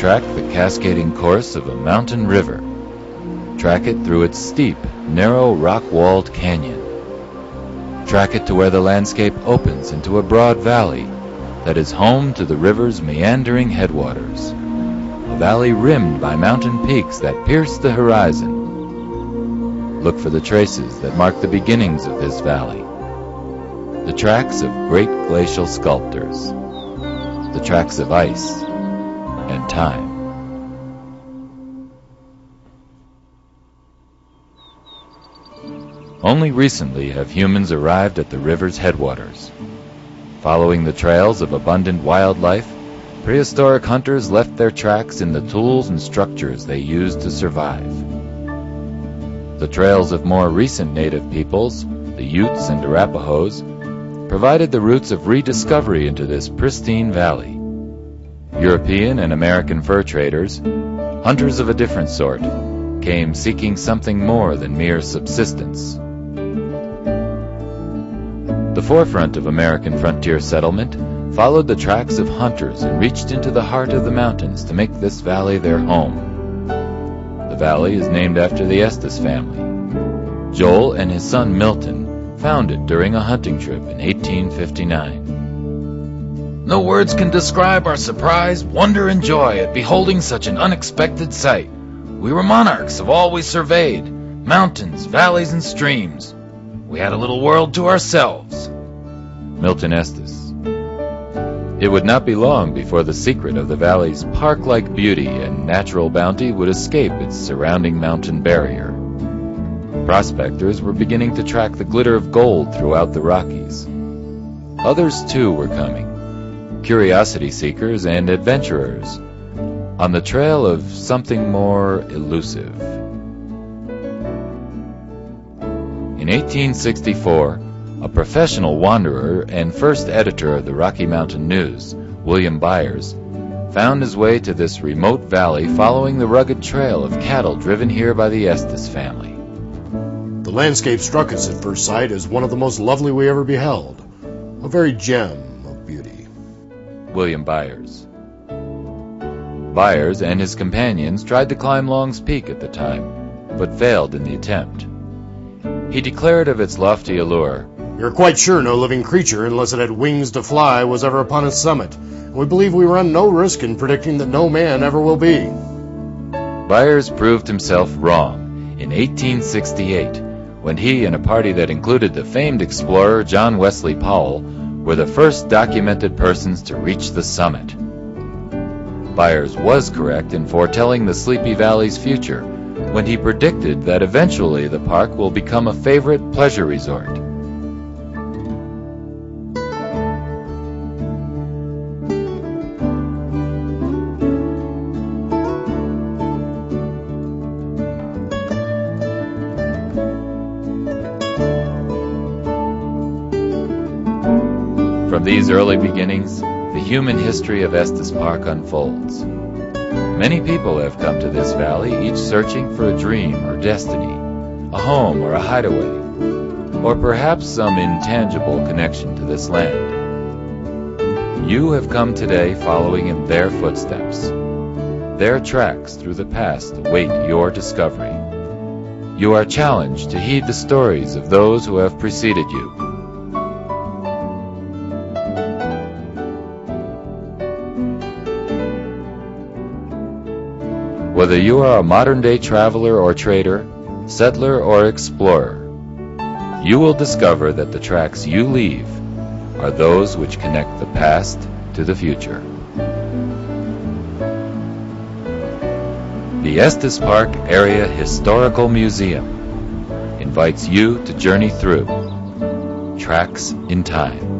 track the cascading course of a mountain river. Track it through its steep, narrow, rock-walled canyon. Track it to where the landscape opens into a broad valley that is home to the river's meandering headwaters. A valley rimmed by mountain peaks that pierce the horizon. Look for the traces that mark the beginnings of this valley. The tracks of great glacial sculptors. The tracks of ice and time. Only recently have humans arrived at the river's headwaters. Following the trails of abundant wildlife, prehistoric hunters left their tracks in the tools and structures they used to survive. The trails of more recent native peoples, the Utes and Arapahoes, provided the roots of rediscovery into this pristine valley. European and American fur traders, hunters of a different sort, came seeking something more than mere subsistence. The forefront of American frontier settlement followed the tracks of hunters and reached into the heart of the mountains to make this valley their home. The valley is named after the Estes family. Joel and his son Milton found it during a hunting trip in 1859. No words can describe our surprise, wonder, and joy at beholding such an unexpected sight. We were monarchs of all we surveyed, mountains, valleys, and streams. We had a little world to ourselves. Milton Estes. It would not be long before the secret of the valley's park-like beauty and natural bounty would escape its surrounding mountain barrier. Prospectors were beginning to track the glitter of gold throughout the Rockies. Others, too, were coming, curiosity seekers and adventurers, on the trail of something more elusive. In 1864, a professional wanderer and first editor of the Rocky Mountain News, William Byers, found his way to this remote valley following the rugged trail of cattle driven here by the Estes family. The landscape struck us at first sight as one of the most lovely we ever beheld, a very gem of beauty. William Byers. Byers and his companions tried to climb Long's Peak at the time, but failed in the attempt. He declared of its lofty allure, "We are quite sure no living creature, unless it had wings to fly, was ever upon its summit, and we believe we run no risk in predicting that no man ever will be." Byers proved himself wrong in 1868, when he and a party that included the famed explorer John Wesley Powell were the first documented persons to reach the summit. Byers was correct in foretelling the Sleepy Valley's future when he predicted that eventually the park will become a favorite pleasure resort. From these early beginnings, the human history of Estes Park unfolds. Many people have come to this valley, each searching for a dream or destiny, a home or a hideaway, or perhaps some intangible connection to this land. You have come today following in their footsteps. Their tracks through the past await your discovery. You are challenged to heed the stories of those who have preceded you. Whether you are a modern-day traveler or trader, settler or explorer, you will discover that the tracks you leave are those which connect the past to the future. The Estes Park Area Historical Museum invites you to journey through Tracks in Time.